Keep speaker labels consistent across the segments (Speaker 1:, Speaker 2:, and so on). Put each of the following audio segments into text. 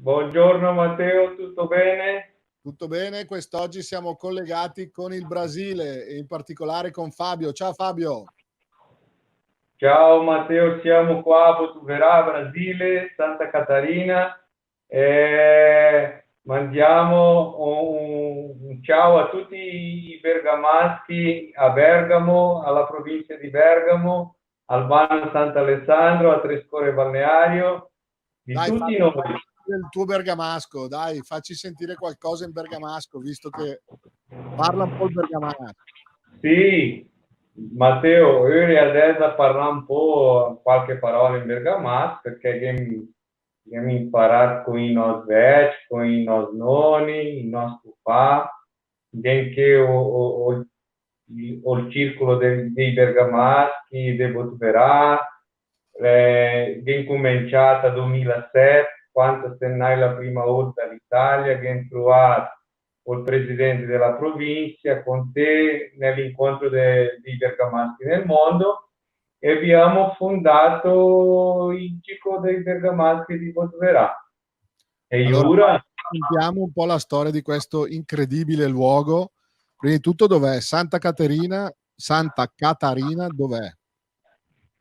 Speaker 1: Buongiorno Matteo, tutto bene?
Speaker 2: Tutto bene, quest'oggi siamo collegati con il Brasile e in particolare con Fabio. Ciao Fabio.
Speaker 1: Ciao Matteo, siamo qua a Botuverà, Brasile, Santa Catarina. Mandiamo un ciao a tutti i bergamaschi a Bergamo, alla provincia di Bergamo, Albano Sant'Alessandro, a Trescore Balneario, di
Speaker 2: Dai
Speaker 1: tutti
Speaker 2: Fabio,
Speaker 1: noi.
Speaker 2: il tuo bergamasco, dai, facci sentire qualcosa in bergamasco, visto che parla un po' il bergamasco.
Speaker 1: Sì, Matteo, io adesso parlare un po' qualche parola in bergamasco perché abbiamo imparato con i nostri vecchi, con i nostri nonni, i nostri papà, anche il circolo dei bergamaschi, dei Botverà, che è cominciata nel 2007, quando tornai la prima volta all'Italia, che ho trovato col presidente della provincia, con te nell'incontro dei bergamaschi nel mondo e abbiamo fondato il ciclo dei bergamaschi di Botverà. E
Speaker 2: Allora,
Speaker 1: ora
Speaker 2: sentiamo un po' la storia di questo incredibile luogo. Prima di tutto, dov'è? Santa Caterina, dov'è?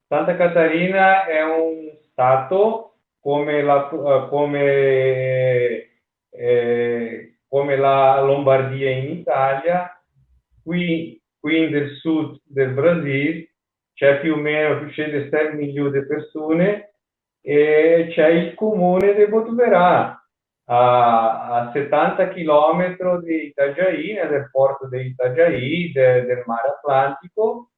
Speaker 1: Santa Catarina è un stato come la Lombardia in Italia, qui nel sud del Brasile c'è più o meno più di 6 milioni di persone e c'è il comune di Botuverà a 70 km di Itajaí, del porto di Itajaí, del mare Atlantico.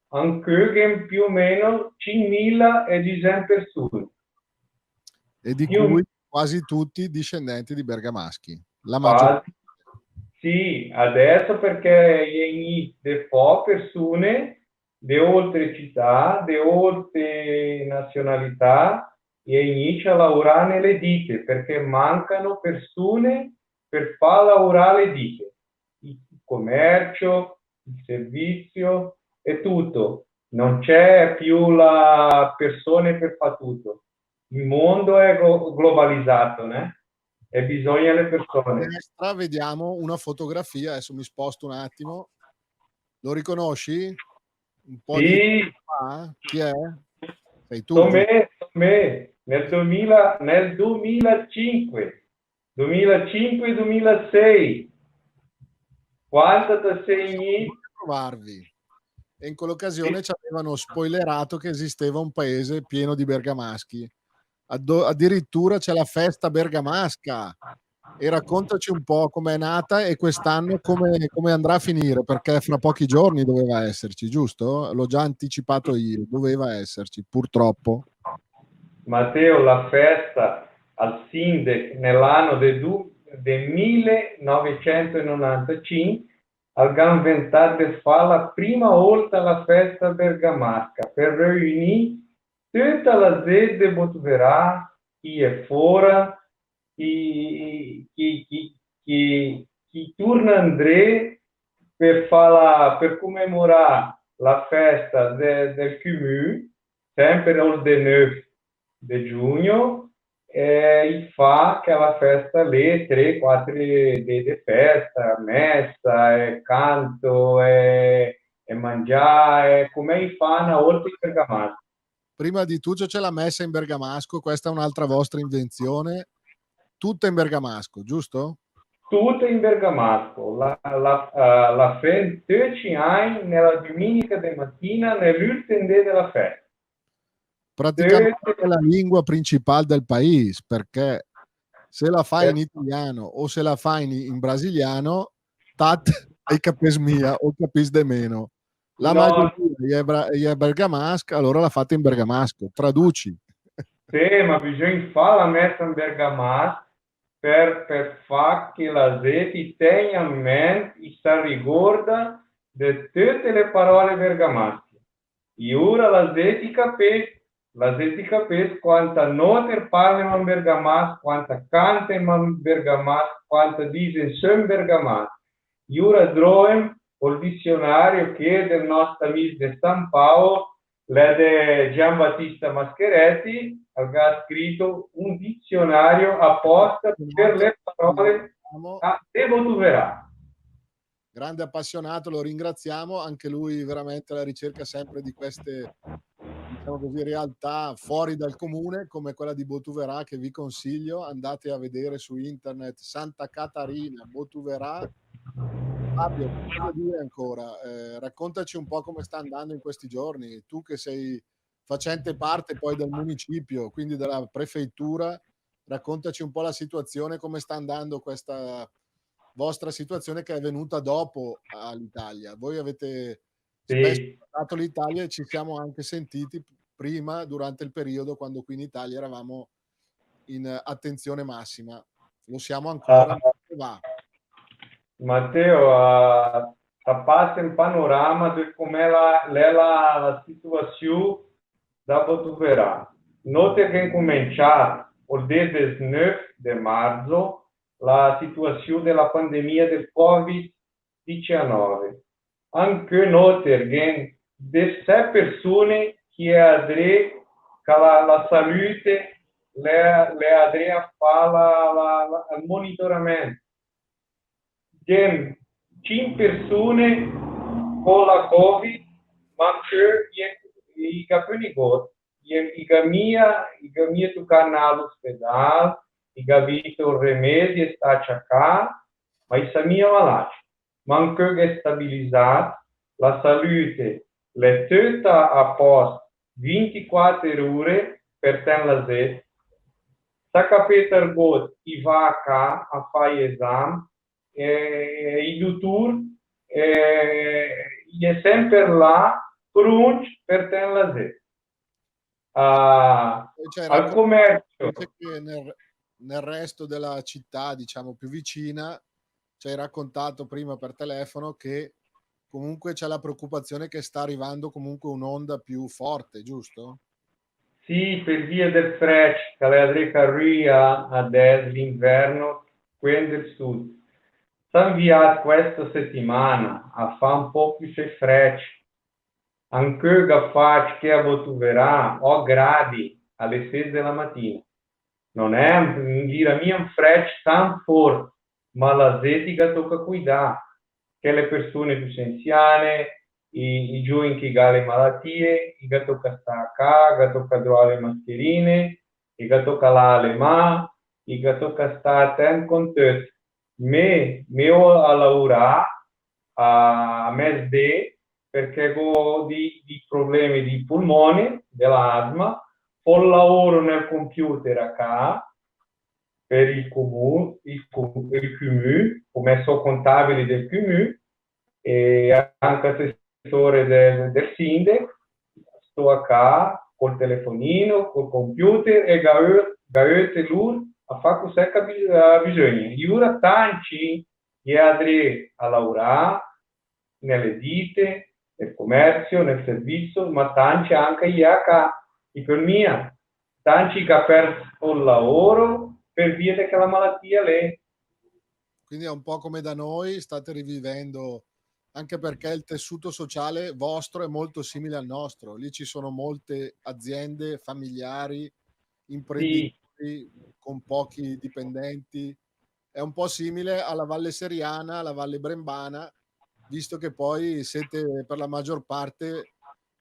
Speaker 1: Anche più o meno 5.000 persone.
Speaker 2: E di cui quasi tutti discendenti di bergamaschi. La maggior...
Speaker 1: Sì, adesso perché inizia po' persone di oltre città, di oltre nazionalità e inizia a lavorare nelle ditte perché mancano persone per far lavorare le ditte. Il commercio, il servizio e tutto. Non c'è più la persone per fare tutto. Il mondo è globalizzato, né? E bisogna le persone.
Speaker 2: A destra vediamo una fotografia, adesso mi sposto un attimo. Lo riconosci? Un po'
Speaker 1: Sì.
Speaker 2: Chi è? Sei tu?
Speaker 1: Me, nel 2005, 2005-2006, quando ti segni...
Speaker 2: Trovarvi. E in quell'occasione ci avevano spoilerato che esisteva un paese pieno di bergamaschi. Addirittura c'è la festa bergamasca. E raccontaci un po' com'è nata e quest'anno come andrà a finire, perché fra pochi giorni doveva esserci, giusto? L'ho già anticipato io, doveva esserci, purtroppo.
Speaker 1: Matteo, la festa al Sinde nell'anno del 1995 abbiamo inventato di fare la prima volta la festa bergamasca per riunire tutta la gente di Botuverà, chi è fuori, chi torna André per commemorare la festa del Comune, sempre il 9 di giugno, il fa che la festa lì 3-4 di festa, messa, e canto, e mangiare, come i fanno oltre il bergamasco.
Speaker 2: Prima di tutto c'è la messa in bergamasco, questa è un'altra vostra invenzione, tutta in bergamasco, giusto?
Speaker 1: Tutto in bergamasco, la festa 10 anni nella domenica di mattina nell'ultimo della festa.
Speaker 2: Praticamente è la lingua principale del paese, perché se la fai in italiano o se la fai in brasiliano, tat e capis mia o capis de meno. La maggioria è bergamasca, allora la fate in bergamasco, traduci.
Speaker 1: Sì, ma bisogna fare la messa in bergamasco per far che la gente tenga in mente e si ricorda di tutte le parole bergamasche. E ora la gente capisce quanta note parlano in bergamasco, quanta cantano in bergamasco, quanta dicono in bergamasco. E ora troviamo il dizionario che è del nostro amico di San Paolo L'è di Giambattista Mascheretti, che ha scritto un dizionario apposta per le parole a Devo tu verrà.
Speaker 2: Grande appassionato, lo ringraziamo, anche lui veramente alla ricerca sempre di queste, diciamo così, realtà fuori dal comune, come quella di Botuverà, che vi consiglio, andate a vedere su internet, Santa Catarina, Botuverà. Fabio, cosa dire ancora? Raccontaci un po' come sta andando in questi giorni, tu che sei facente parte poi del municipio, quindi della prefettura, raccontaci un po' la situazione, come sta andando questa vostra situazione che è venuta dopo all'Italia. Voi avete spesso
Speaker 1: Sì.
Speaker 2: guardato l'Italia e ci siamo anche sentiti prima, durante il periodo, quando qui in Italia eravamo in attenzione massima. Lo siamo ancora, ma va.
Speaker 1: Matteo, tappasse un panorama di com'è la situazione dopo tu verrà. Note che cominciato il 19 di marzo la situazione della pandemia del Covid-19. Anche note che di 6 persone che hanno la salute le ha fatto il monitoramento. Tem 5 persone con la Covid, ma che i capelli got, i gamia tu canal ospedal, i gabito il remedio sta a ma i samia malati. Manco che stabilizzato, la salute le tutta a posto 24 ore per ten la Z. Sa Peter got i va a fare esame, il dottor è sempre là, pronto per tenere la Z. Al commercio.
Speaker 2: Che nel resto della città, diciamo più vicina, ci hai raccontato prima per telefono che comunque c'è la preoccupazione che sta arrivando comunque un'onda più forte, giusto?
Speaker 1: Sì, per via del freccio, che la Drecaria adesso l'inverno, qui del sud. Sono inviato questa settimana a fare un po' più di freccio. Anche che faccio che a Botuverà ho gradi alle 6 della mattina. Non è dire mia un freccio tan forte, ma la zetica tocca cuidare, che le persone più anziane, i giovani che hanno le malattie, i che tocca stare a casa, che tocca trovare le mascherine, i che tocca lavare le mani, i che tocca stare attento con tutti. Me ho a lavorare a mezzo perché ho di problemi di polmone, dell'asma, ho lavoro nel computer a casa per il comune, il CUMU, come so contabile del CUMU e anche assessore del sindaco, sto a casa col telefonino, col computer e gaete lui a fare cos'è che bisogna. Io ora tanti che andrei a lavorare nelle ditte, nel commercio, nel servizio, ma tanti anche gli H, economia, tanti che ha perso il lavoro per via che la malattia lei.
Speaker 2: Quindi è un po' come da noi, state rivivendo, anche perché il tessuto sociale vostro è molto simile al nostro. Lì ci sono molte aziende familiari, imprenditori
Speaker 1: Sì,
Speaker 2: con pochi dipendenti. È un po' simile alla Valle Seriana, alla Valle Brembana, visto che poi siete per la maggior parte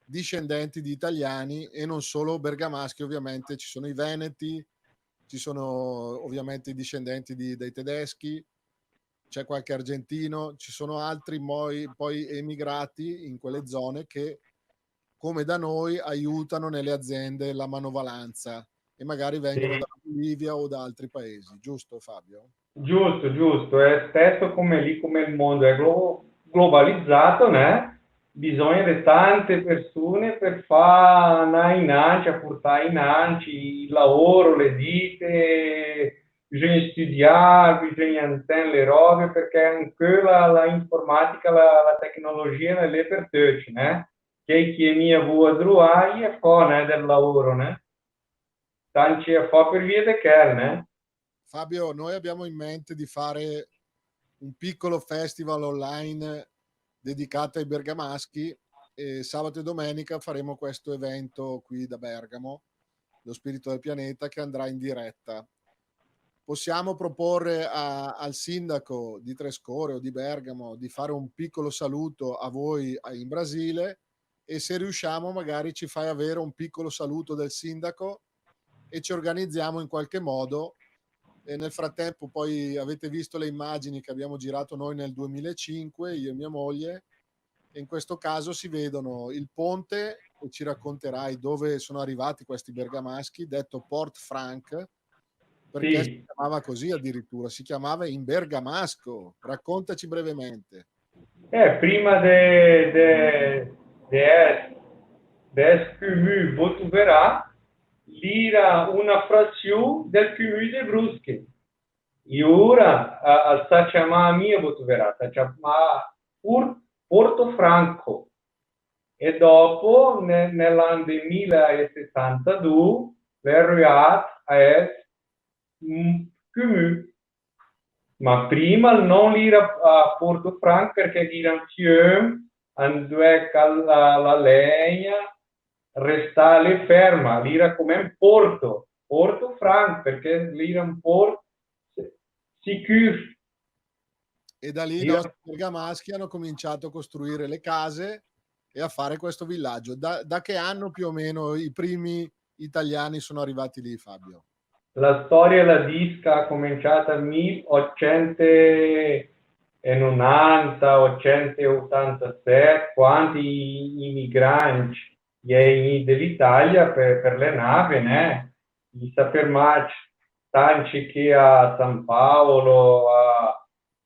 Speaker 2: discendenti di italiani e non solo bergamaschi, ovviamente. Ci sono i veneti, ci sono ovviamente i discendenti dei tedeschi, c'è qualche argentino, ci sono altri poi emigrati in quelle zone che, come da noi, aiutano nelle aziende la manovalanza e magari vengono
Speaker 1: sì.
Speaker 2: dalla Bolivia o da altri paesi, giusto Fabio?
Speaker 1: Giusto, giusto, è stesso come lì, come il mondo è globalizzato, né? Bisogna di tante persone per fare innanzi, a portare innanzi il lavoro, le ditte, bisogna studiare, bisogna intendere le robe, perché anche la informatica, la tecnologia è lì per tutti, né? Chi è mia vuoi trovare è fa, del lavoro, né? Tanti è fa per via di che, né?
Speaker 2: Fabio, noi abbiamo in mente di fare un piccolo festival online dedicato ai bergamaschi e sabato e domenica faremo questo evento qui da Bergamo, lo Spirito del Pianeta, che andrà in diretta. Possiamo proporre al sindaco di Trescore o di Bergamo di fare un piccolo saluto a voi in Brasile, e se riusciamo magari ci fai avere un piccolo saluto del sindaco e ci organizziamo in qualche modo. E nel frattempo poi avete visto le immagini che abbiamo girato noi nel 2005, io e mia moglie, e in questo caso si vedono il ponte, e ci racconterai dove sono arrivati questi bergamaschi, detto Port Frank, perché si
Speaker 1: Sì.
Speaker 2: chiamava così addirittura, si chiamava in bergamasco. Raccontaci brevemente.
Speaker 1: Prima de Cumü Botuverá, era una frazione del Cumü de Brusque. E ora sta chiamando mia Botuverá, sta chiamando Porto Franco. E dopo, nell'anno 1062, l'arrivato è Cumü. Ma prima non era a Porto Franco perché era un fiume dove la legna restava ferma, era come un porto, Porto Franco perché era un porto sicuro.
Speaker 2: E da lì i nostri bergamaschi hanno cominciato a costruire le case e a fare questo villaggio. Da che anno più o meno i primi italiani sono arrivati lì, Fabio?
Speaker 1: La storia della disca ha cominciato nel 1890, 1887, quando i migranti dell'Italia per le navi, né? Si fermati tanti che a San Paolo,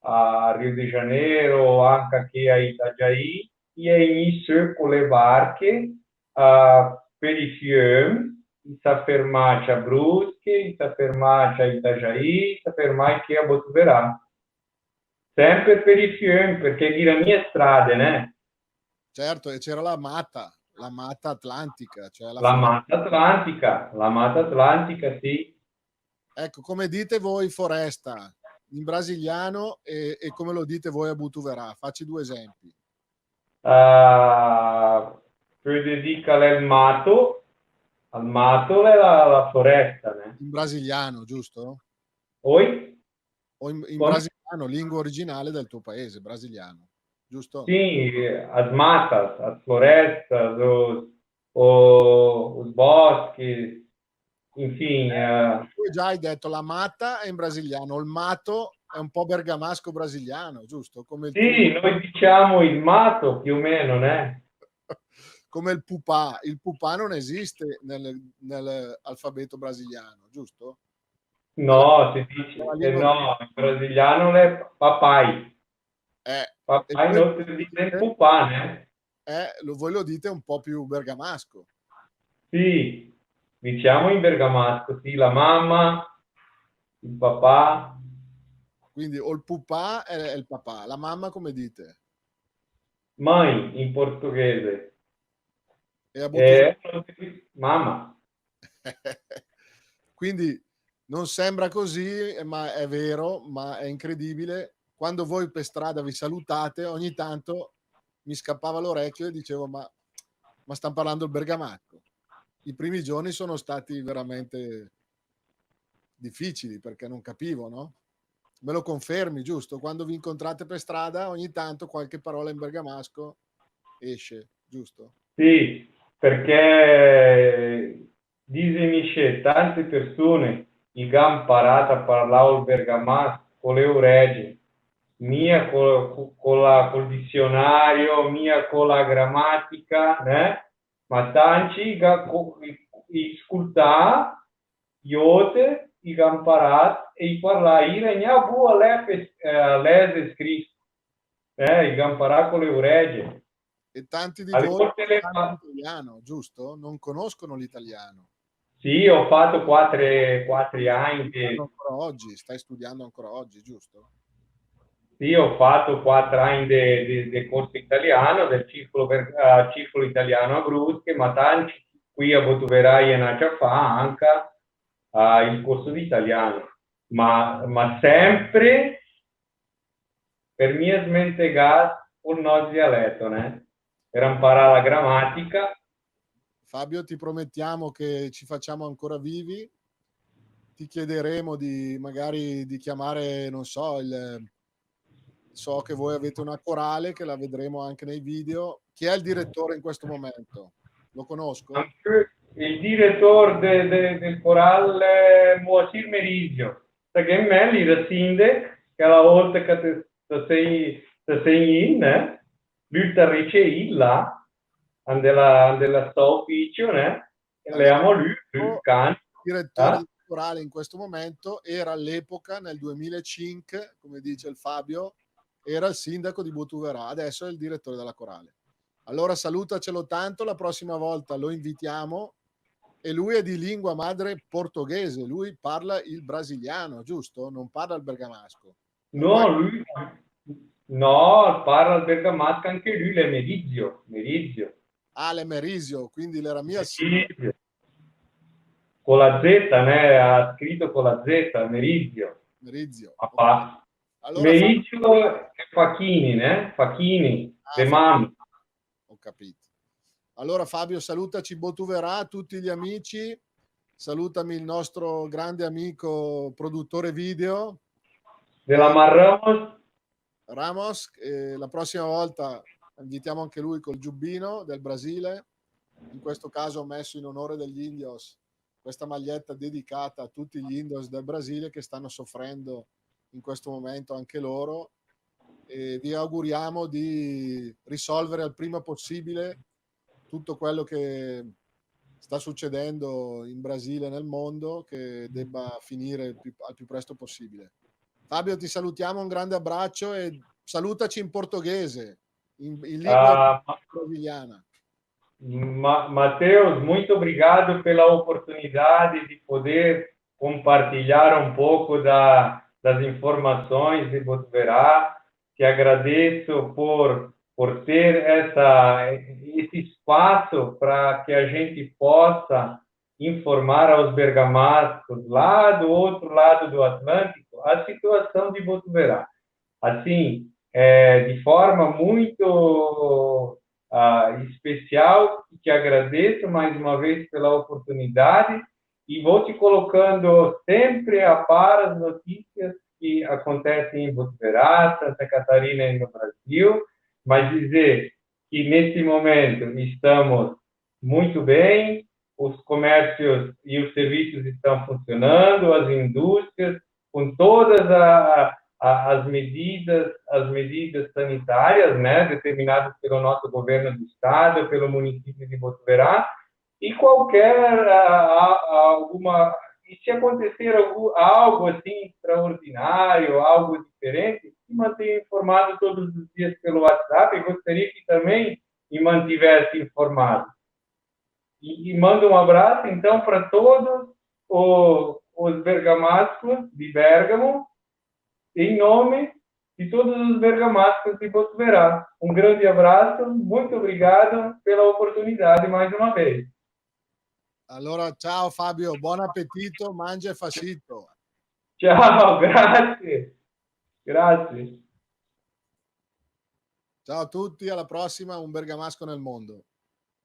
Speaker 1: a Rio de Janeiro, anche che a Itajaí, e iniziò con le barche per i fiumi, si fermati a Brusque, si fermati a Itajaí, si fermati a Botuverá. Sempre per i fiumi, perché era la mia strada, né?
Speaker 2: Certo, e c'era la Mata Atlantica. Cioè
Speaker 1: La Mata Atlantica, sì.
Speaker 2: Ecco, come dite voi foresta in brasiliano e come lo dite voi a Botuverá? Facci due esempi.
Speaker 1: Per dedicare al mato è la foresta, né?
Speaker 2: In brasiliano, giusto?
Speaker 1: Poi?
Speaker 2: O in brasiliano, lingua originale del tuo paese, brasiliano, giusto?
Speaker 1: Sim, as matas, as florestas, os bosques, enfim.
Speaker 2: Tu già hai detto la matta è in brasiliano, il mato è un po' bergamasco brasiliano, giusto? Come il
Speaker 1: Sì, noi diciamo il mato più o meno, né?
Speaker 2: come il pupà. Il pupà non esiste nell'alfabeto brasiliano, giusto?
Speaker 1: No, si dice, no, in brasiliano è papai. Papai non si dice il pupà, né?
Speaker 2: Voi lo dite un po' più bergamasco.
Speaker 1: Sì, diciamo in bergamasco, sì, la mamma, il papà.
Speaker 2: Quindi o il pupà è il papà, la mamma come dite?
Speaker 1: Mãe in portoghese.
Speaker 2: E a
Speaker 1: Mamma.
Speaker 2: Quindi non sembra così, ma è vero, ma è incredibile. Quando voi per strada vi salutate, ogni tanto mi scappava l'orecchio e dicevo: ma stanno parlando il bergamasco. I primi giorni sono stati veramente difficili perché non capivo, no? Me lo confermi, giusto? Quando vi incontrate per strada, ogni tanto qualche parola in bergamasco esce, giusto?
Speaker 1: Sì, perché dice tante persone che hanno imparato a parlare il bergamasco con le orecchie, mia col dizionario, mia con la grammatica, né? Ma tanti che ascoltare, iote, che hanno imparato e parlare, io ne ho a leggere scritto, che hanno imparato con le orecchie.
Speaker 2: E tanti di
Speaker 1: Alle
Speaker 2: voi
Speaker 1: volte le
Speaker 2: parlano
Speaker 1: fa.
Speaker 2: l'italiano, giusto? Non conoscono l'italiano.
Speaker 1: Sì, ho fatto 4 anni.
Speaker 2: Ancora oggi, stai studiando ancora oggi, giusto?
Speaker 1: Sì, ho fatto 4 anni di corso italiano, del circolo italiano a Brusche, ma tanti qui a Botuverà e a fa anche il corso di italiano. Ma sempre per me smentegato un nostro dialetto, né? per imparare la grammatica.
Speaker 2: Fabio, ti promettiamo che ci facciamo ancora vivi, ti chiederemo di magari di chiamare, non so, so che voi avete una corale che la vedremo anche nei video. Chi è il direttore in questo momento? Lo conosco?
Speaker 1: Il direttore del corale Moacir Meridio, perché è me da Sinde, che alla volta che te sei in, lui ti riceve là, della sto ufficio, e le amo lui can.
Speaker 2: Il direttore del corale in questo momento era all'epoca, nel 2005, come dice il Fabio, era il sindaco di Botuverà, adesso è il direttore della corale. Allora salutacelo tanto, la prossima volta lo invitiamo. E lui è di lingua madre portoghese, lui parla il brasiliano, giusto? Non parla il bergamasco.
Speaker 1: No, parla il bergamasco anche lui, è Merizio.
Speaker 2: Ah, l'Emerisio, quindi l'era mia.
Speaker 1: Merizio. Con la Z, né? Ha scritto con la Z, Merizio.
Speaker 2: Allora,
Speaker 1: Merizio e Facchini, né? Facchini, le mamme.
Speaker 2: Ho capito. Allora Fabio, salutaci Botuverà, tutti gli amici, salutami il nostro grande amico produttore video
Speaker 1: della
Speaker 2: Ramos, la prossima volta invitiamo anche lui col giubbino del Brasile, in questo caso ho messo in onore degli Indios questa maglietta dedicata a tutti gli Indios del Brasile che stanno soffrendo in questo momento anche loro, e vi auguriamo di risolvere al prima possibile tutto quello che sta succedendo in Brasile e nel mondo, che debba finire al più presto possibile. Fabio, ti salutiamo, un grande abbraccio e salutaci in portoghese, in lingua brasiliana.
Speaker 1: Mateus, muito obrigado pela oportunidade de poder compartilhar um pouco das informações de Botuverá. Te agradeço por ter esse espaço para que a gente possa informar aos bergamascos lá do outro lado do Atlântico a situação de Botuverá. Assim, de forma muito especial, te agradeço mais uma vez pela oportunidade e vou te colocando sempre a par as notícias que acontecem em Botuverá, Santa Catarina e no Brasil, mas dizer que nesse momento estamos muito bem, os comércios e os serviços estão funcionando, as indústrias, com todas as medidas sanitárias, né, determinadas pelo nosso governo do estado, pelo município de Botuverá, e e se acontecer algo assim extraordinário, algo diferente, me mantenha informado todos os dias pelo WhatsApp, e gostaria que também me mantivesse informado. E mando um abraço, então, para todos os bergamascos de Bérgamo, em nome de todos os bergamascos de Botuverá. Um grande abraço, muito obrigado pela oportunidade mais uma vez.
Speaker 2: Allora, ciao Fabio, buon appetito, mangia e fascito.
Speaker 1: Ciao, grazie. Grazie.
Speaker 2: Ciao a tutti, alla prossima, un bergamasco nel mondo.